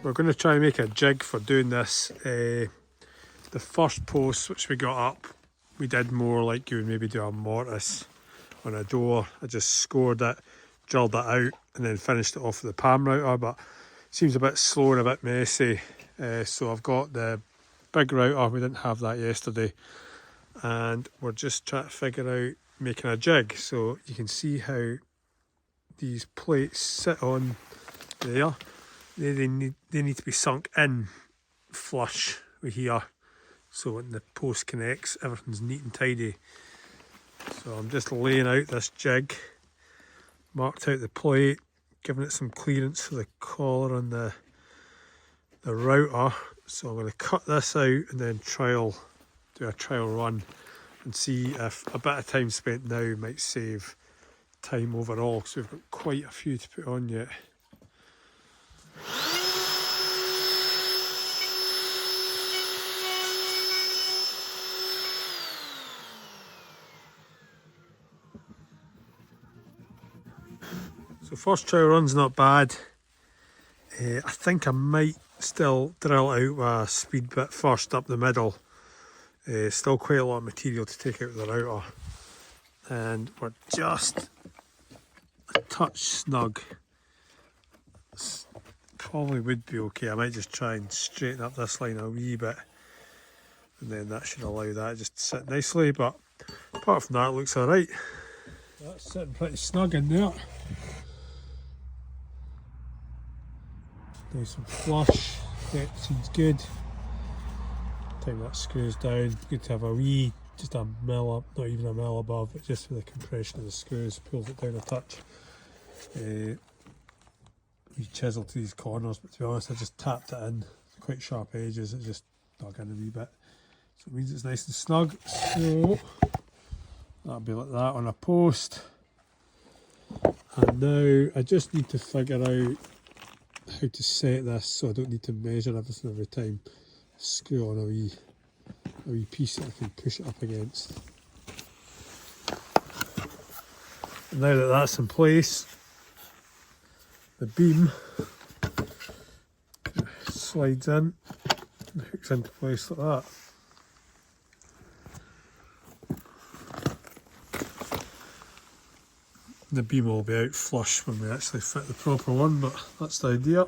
We're going to try and make a jig for doing this. The first post which we got up, we did more like you would maybe do a mortise on a door. I just scored it, drilled it out and then finished it off with the palm router, but it seems a bit slow and a bit messy. So I've got the big router, we didn't have that yesterday, and we're just trying to figure out making a jig. So you can see how these plates sit on there. They need to be sunk in flush with here, so when the post connects everything's neat and tidy. So I'm just laying out this jig, marked out the plate, giving it some clearance for the collar on the router. So I'm going to cut this out and then do a trial run and see if a bit of time spent now might save time overall, because we've got quite a few to put on yet. So first trial run's not bad. I think I might still drill it out with a speed bit first up the middle. Still quite a lot of material to take out of the router. And we're just a touch snug. This probably would be okay. I might just try and straighten up this line a wee bit, and then that should allow that just to sit nicely, but apart from that it looks alright. That's sitting pretty snug in there. Nice and flush, depth seems good. Time that screws down, good to have a wee, just a mil up, not even a mil above, but just with the compression of the screws, pulls it down a touch. We chisel to these corners, but to be honest I just tapped it in, quite sharp edges, it just dug in a wee bit. So it means it's nice and snug, so that'll be like that on a post. And now I just need to figure out how to set this so I don't need to measure everything every time. Screw on a wee piece that I can push it up against. And now that that's in place, the beam slides in and hooks into place like that. The beam will be out flush when we actually fit the proper one, but that's the idea.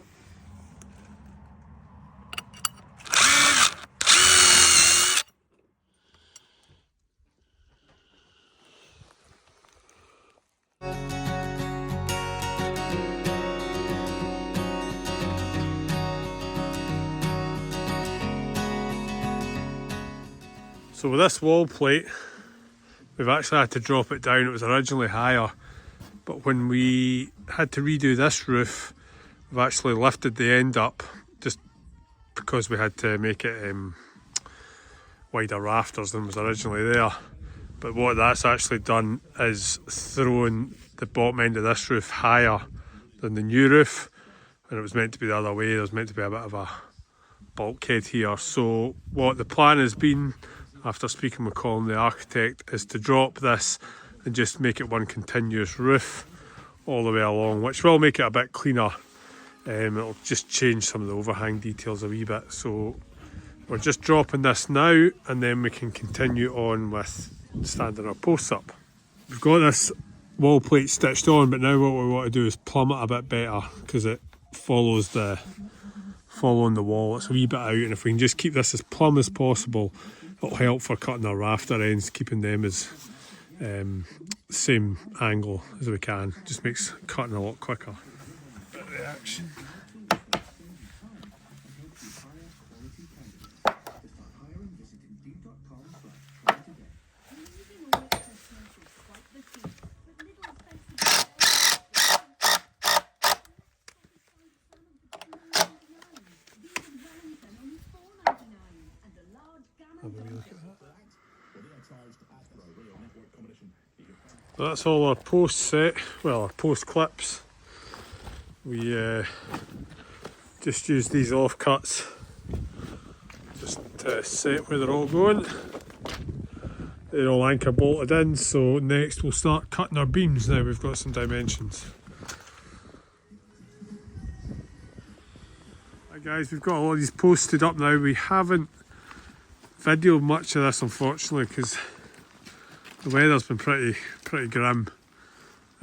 So with this wall plate, we've actually had to drop it down. It was originally higher, but when we had to redo this roof, we've actually lifted the end up just because we had to make it wider rafters than was originally there. But what that's actually done is thrown the bottom end of this roof higher than the new roof, and it was meant to be the other way. There was meant to be a bit of a bulkhead here. So what the plan has been, after speaking with Colin the architect, is to drop this and just make it one continuous roof all the way along, which will make it a bit cleaner. It'll just change some of the overhang details a wee bit. So we're just dropping this now, and then we can continue on with standing our posts up. We've got this wall plate stitched on, but now what we want to do is plumb it a bit better, because it follows following the wall. It's a wee bit out, and if we can just keep this as plumb as possible, it'll help for cutting our rafter ends, keeping them as same angle as we can. Just makes cutting a lot quicker. Bit of the action. That's all our post set, well, our post clips. We just used these offcuts just to set where they're all going. They're all anchor bolted in, so next we'll start cutting our beams now we've got some dimensions. Guys, we've got all of these posted up now. We haven't videoed much of this unfortunately because the weather's been pretty grim.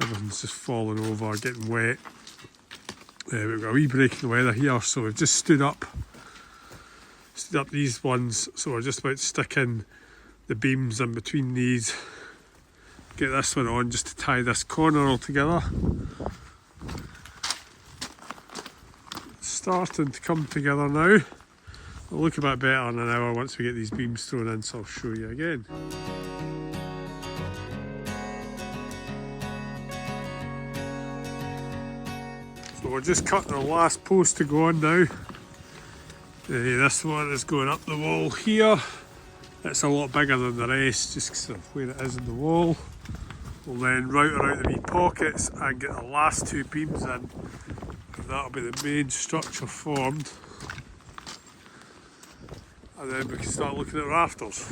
Everything's just falling over, getting wet. We've got a wee break in the weather here, so we've just stood up these ones, so we're just about to stick in the beams in between these. Get this one on just to tie this corner all together. It's starting to come together now. It'll look a bit better in an hour once we get these beams thrown in, so I'll show you again. So we're just cutting our last post to go on now. This one is going up the wall here. It's a lot bigger than the rest just because of where it is in the wall. We'll then router out the wee pockets and get the last two beams in, and that'll be the main structure formed. And then we can start looking at rafters.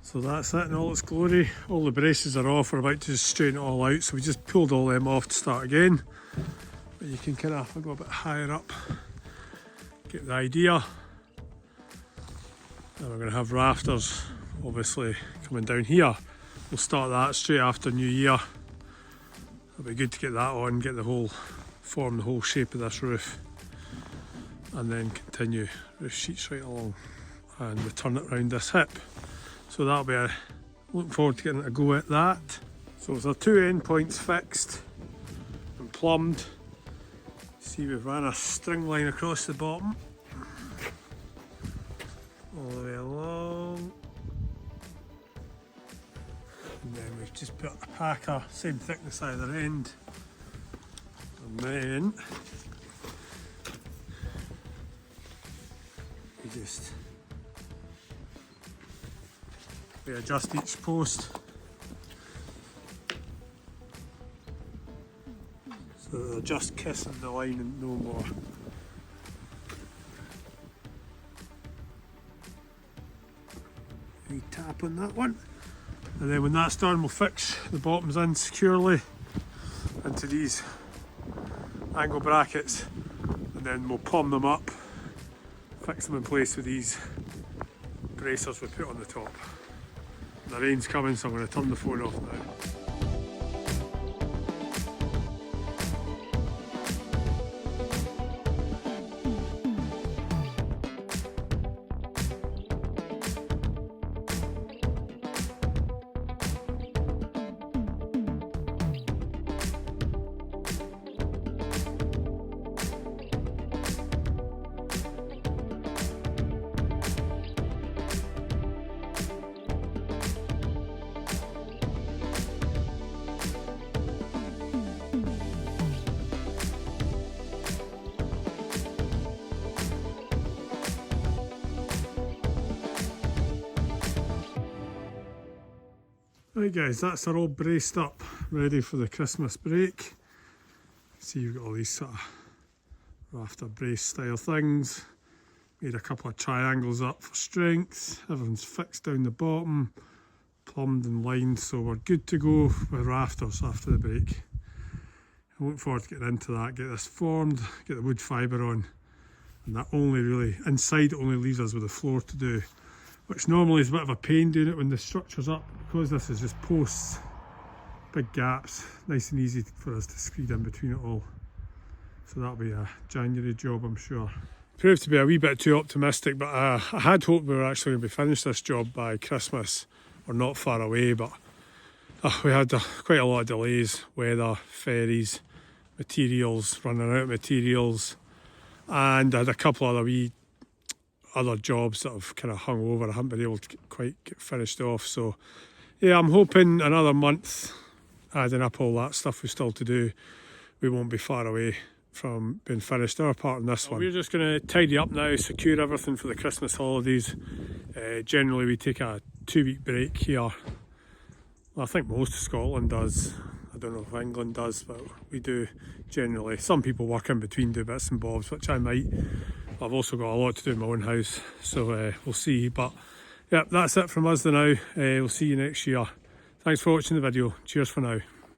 So that's it in all its glory. All the braces are off, we're about to just straighten it all out, so we just pulled all them off to start again. But you can kind of go a bit higher up, get the idea. And we're going to have rafters obviously coming down here. We'll start that straight after New Year. It'll be good to get that on, get form the whole shape of this roof, and then continue roof sheets right along and return it round this hip. So that'll be looking forward to getting a go at that. So there's our two end points fixed and plumbed. See, we've ran a string line across the bottom, all the way along. And then we've just put a packer, same thickness either end. And then we adjust each post so they're just kissing the line and no more. We tap on that one, and then when that's done we'll fix the bottoms in securely into these angle brackets, and then we'll plumb them up, fix them in place with these bracers we put on the top. The rain's coming, so I'm going to turn the phone off now. Right guys, that's her all braced up, ready for the Christmas break. See, you've got all these sort of rafter brace style things. Made a couple of triangles up for strength. Everything's fixed down the bottom, plumbed and lined, so we're good to go with rafters after the break. I look forward to getting into that, get this formed, get the wood fibre on, and that only really, inside it only leaves us with the floor to do, which normally is a bit of a pain doing it when the structure's up, because this is just posts, big gaps, nice and easy for us to screed in between it all. So that'll be a January job, I'm sure. Proved to be a wee bit too optimistic, but I had hoped we were actually going to be finished this job by Christmas, or not far away, but we had quite a lot of delays, weather, ferries, materials, running out of materials, and I had a couple other jobs that have kind of hung over. I haven't been able to quite get finished off, so yeah, I'm hoping another month, adding up all that stuff we still to do, we won't be far away from being finished our part in this one. We're just going to tidy up now, secure everything for the Christmas holidays. Generally we take a 2-week break here. Well, I think most of Scotland does. I don't know if England does, but we do generally. Some people work in between, do bits and bobs, which I might. I've also got a lot to do in my own house, so we'll see. But yeah, that's it from us now. We'll see you next year. Thanks for watching the video. Cheers for now.